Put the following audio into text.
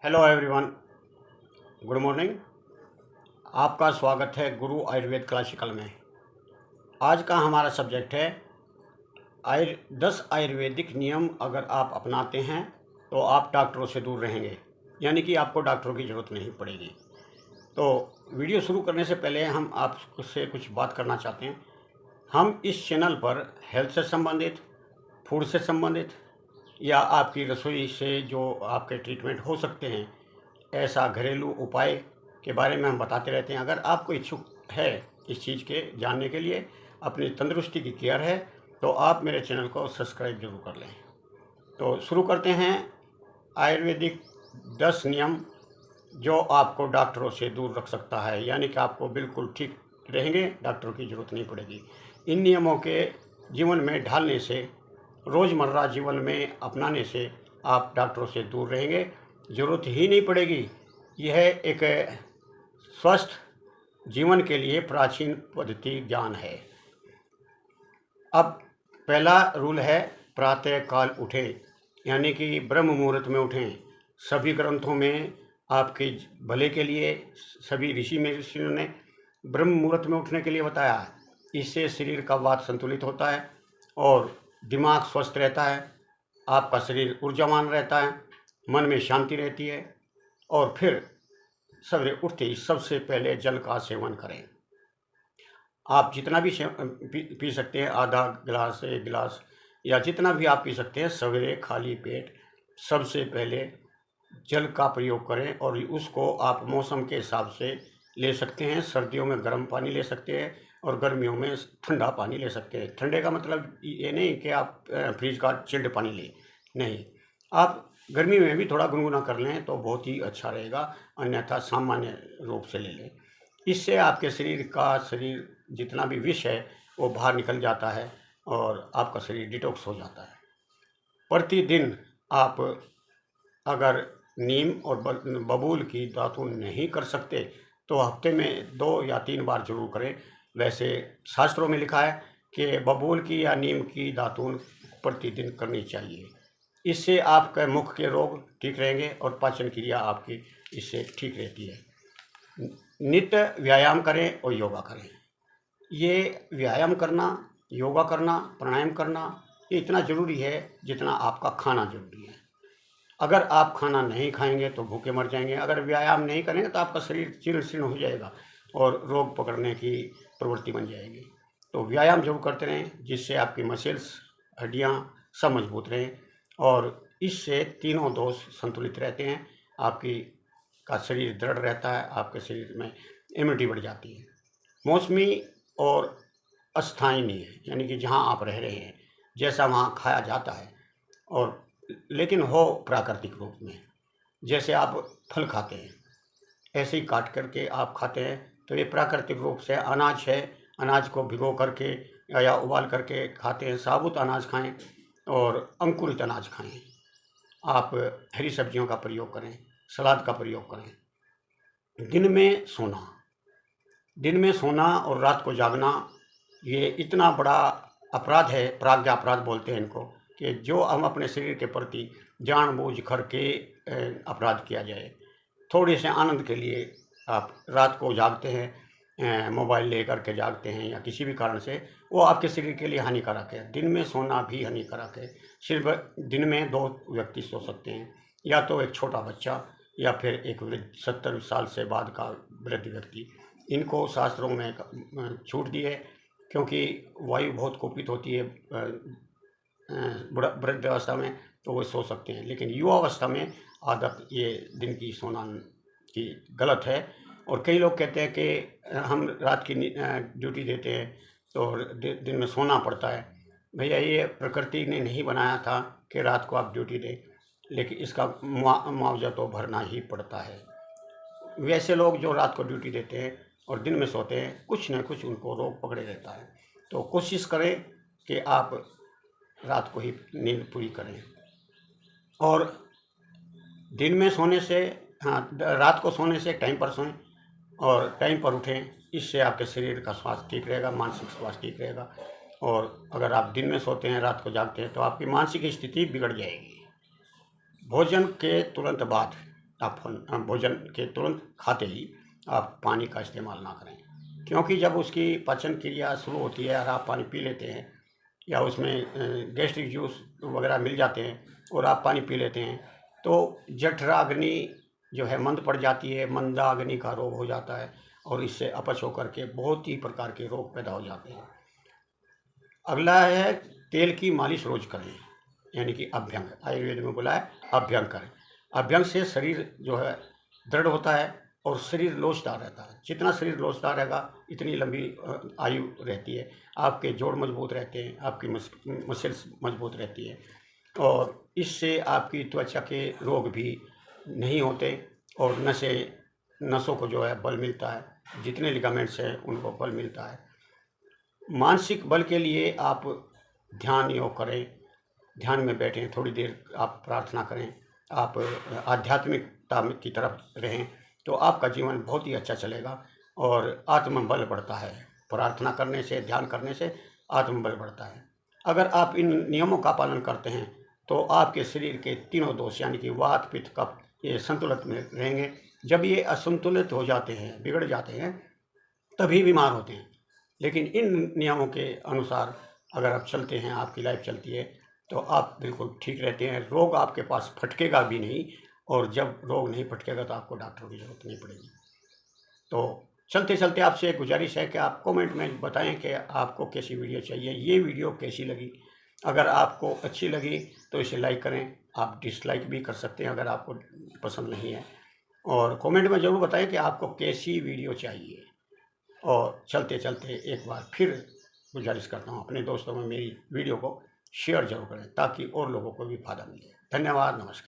Hello everyone, good morning. आपका स्वागत है गुरु आयुर्वेद क्लासिकल में। आज का हमारा सब्जेक्ट है 10 आयुर्वेदिक नियम अगर आप अपनाते हैं तो आप डॉक्टरों से दूर रहेंगे, यानी कि आपको डॉक्टरों की ज़रूरत नहीं पड़ेगी। तो वीडियो शुरू करने से पहले हम आपसे कुछ बात करना चाहते हैं। हम इस चैनल पर हेल्थ से संबंधित, फूड से संबंधित या आपकी रसोई से जो आपके ट्रीटमेंट हो सकते हैं, ऐसा घरेलू उपाय के बारे में हम बताते रहते हैं। अगर आपको इच्छुक है इस चीज़ के जानने के लिए, अपनी तंदुरुस्ती की केयर है, तो आप मेरे चैनल को सब्सक्राइब जरूर कर लें। तो शुरू करते हैं। आयुर्वेदिक 10 नियम जो आपको डॉक्टरों से दूर रख सकता है, यानी कि आपको बिल्कुल ठीक रहेंगे, डॉक्टरों की ज़रूरत नहीं पड़ेगी। इन नियमों के जीवन में ढालने से, रोज़मर्रा जीवन में अपनाने से आप डॉक्टरों से दूर रहेंगे, ज़रूरत ही नहीं पड़ेगी। यह एक स्वस्थ जीवन के लिए प्राचीन पद्धति ज्ञान है। अब पहला रूल है प्रातः काल उठें, यानी कि ब्रह्म मुहूर्त में उठें। सभी ग्रंथों में आपके भले के लिए सभी ऋषियों ने ब्रह्म मुहूर्त में उठने के लिए बताया। इससे शरीर का वात संतुलित होता है और दिमाग स्वस्थ रहता है, आपका शरीर ऊर्जावान रहता है, मन में शांति रहती है। और फिर सवेरे उठते ही सबसे पहले जल का सेवन करें। आप जितना भी पी सकते हैं, आधा गिलास, 1 गिलास, या जितना भी आप पी सकते हैं, सवेरे खाली पेट सबसे पहले जल का प्रयोग करें। और उसको आप मौसम के हिसाब से ले सकते हैं। सर्दियों में गर्म पानी ले सकते हैं और गर्मियों में ठंडा पानी ले सकते हैं। ठंडे का मतलब ये नहीं कि आप फ्रिज का चिल्ड पानी लें, नहीं, आप गर्मी में भी थोड़ा गुनगुना कर लें तो बहुत ही अच्छा रहेगा, अन्यथा सामान्य रूप से ले लें। इससे आपके शरीर जितना भी विष है वो बाहर निकल जाता है और आपका शरीर डिटॉक्स हो जाता है। प्रतिदिन आप अगर नीम और बबूल की दातुन नहीं कर सकते तो हफ्ते में 2 या 3 बार जरूर करें। वैसे शास्त्रों में लिखा है कि बबूल की या नीम की दातुन प्रतिदिन करनी चाहिए। इससे आपके मुख के रोग ठीक रहेंगे और पाचन क्रिया आपकी इससे ठीक रहती है। नित्य व्यायाम करें और योगा करें। ये व्यायाम करना, योगा करना, प्राणायाम करना, ये इतना ज़रूरी है जितना आपका खाना ज़रूरी है। अगर आप खाना नहीं खाएंगे तो भूखे मर जाएंगे। अगर व्यायाम नहीं करेंगे तो आपका शरीर जीर्ण शीर्ण हो जाएगा और रोग पकड़ने की प्रवृत्ति बन जाएगी। तो व्यायाम जरूर करते रहें, जिससे आपकी मसल्स, हड्डियाँ सब मजबूत रहें और इससे तीनों दोष संतुलित रहते हैं। का शरीर दृढ़ रहता है, आपके शरीर में इम्यूनिटी बढ़ जाती है। मौसमी और अस्थायी नहीं है, यानी कि जहाँ आप रह रहे हैं जैसा वहाँ खाया जाता है, और लेकिन हो प्राकृतिक रूप में। जैसे आप फल खाते हैं ऐसे ही काट करके आप खाते हैं, तो ये प्राकृतिक रूप से अनाज है। अनाज को भिगो करके या उबाल करके खाते हैं। साबुत अनाज खाएं और अंकुरित अनाज खाएं। आप हरी सब्जियों का प्रयोग करें, सलाद का प्रयोग करें। दिन में सोना और रात को जागना, ये इतना बड़ा अपराध है, प्राज्ञा अपराध बोलते हैं इनको, कि जो हम अपने शरीर के प्रति जानबूझ करके अपराध किया जाए। थोड़े से आनंद के लिए आप रात को जागते हैं, मोबाइल लेकर के जागते हैं या किसी भी कारण से, वो आपके शरीर के लिए हानिकारक है। दिन में सोना भी हानिकारक है। सिर्फ दिन में 2 व्यक्ति सो सकते हैं, या तो एक छोटा बच्चा या फिर एक वृद्ध, 70 साल से बाद का वृद्ध व्यक्ति। इनको शास्त्रों में छूट दी है, क्योंकि वायु बहुत कुपित होती है वृद्धावस्था में, तो वो सो सकते हैं। लेकिन युवावस्था में आदत ये दिन की सोना की गलत है। और कई लोग कहते हैं कि हम रात की ड्यूटी देते हैं तो दिन में सोना पड़ता है। भैया, ये प्रकृति ने नहीं बनाया था कि रात को आप ड्यूटी दें, लेकिन इसका मुआवजा तो भरना ही पड़ता है। वैसे लोग जो रात को ड्यूटी देते हैं और दिन में सोते हैं, कुछ न कुछ उनको रोग पकड़े रहता है। तो कोशिश करें कि आप रात को ही नींद पूरी करें। और दिन में सोने से, रात को सोने से टाइम पर सोएं और टाइम पर उठें। इससे आपके शरीर का स्वास्थ्य ठीक रहेगा, मानसिक स्वास्थ्य ठीक रहेगा। और अगर आप दिन में सोते हैं, रात को जागते हैं, तो आपकी मानसिक स्थिति बिगड़ जाएगी। भोजन के तुरंत बाद आप भोजन के तुरंत खाते ही आप पानी का इस्तेमाल ना करें, क्योंकि जब उसकी पाचन क्रिया शुरू होती है और आप पानी पी लेते हैं या उसमें गैस्ट्रिक जूस वगैरह मिल जाते हैं और आप पानी पी लेते हैं तो जठराग्नि जो है मंद पड़ जाती है, मंदाग्नि का रोग हो जाता है और इससे अपच होकर के बहुत ही प्रकार के रोग पैदा हो जाते हैं। अगला है तेल की मालिश रोज करें, यानी कि अभ्यंग, आयुर्वेद में बोला है अभ्यंग करें। अभ्यंग से शरीर जो है दृढ़ होता है और शरीर लोचदार रहता है। जितना शरीर लोचदार रहेगा इतनी लंबी आयु रहती है, आपके जोड़ मजबूत रहते हैं, आपकी मसल्स मजबूत रहती है और इससे आपकी त्वचा के रोग भी नहीं होते और नसों को जो है बल मिलता है, जितने लिगामेंट्स हैं उनको बल मिलता है। मानसिक बल के लिए आप ध्यान योग करें, ध्यान में बैठें, थोड़ी देर आप प्रार्थना करें, आप आध्यात्मिकता की तरफ रहें तो आपका जीवन बहुत ही अच्छा चलेगा और आत्मबल बढ़ता है। प्रार्थना करने से, ध्यान करने से आत्मबल बढ़ता है। अगर आप इन नियमों का पालन करते हैं तो आपके शरीर के तीनों दोष यानी कि वात, पित्त, कफ ये संतुलित में रहेंगे। जब ये असंतुलित हो जाते हैं, बिगड़ जाते हैं, तभी बीमार होते हैं। लेकिन इन नियमों के अनुसार अगर आप चलते हैं, आपकी लाइफ चलती है तो आप बिल्कुल ठीक रहते हैं। रोग आपके पास फटकेगा भी नहीं और जब रोग नहीं फटकेगा तो आपको डॉक्टर की ज़रूरत नहीं पड़ेगी। तो चलते चलते आपसे एक गुजारिश है कि आप कमेंट में बताएं कि आपको कैसी वीडियो चाहिए, ये वीडियो कैसी लगी। अगर आपको अच्छी लगी तो इसे लाइक करें, आप डिसलाइक भी कर सकते हैं अगर आपको पसंद नहीं है, और कमेंट में ज़रूर बताएं कि आपको कैसी वीडियो चाहिए। और चलते चलते एक बार फिर गुजारिश करता हूँ, अपने दोस्तों में मेरी वीडियो को शेयर जरूर करें ताकि और लोगों को भी फ़ायदा मिले। धन्यवाद, नमस्कार।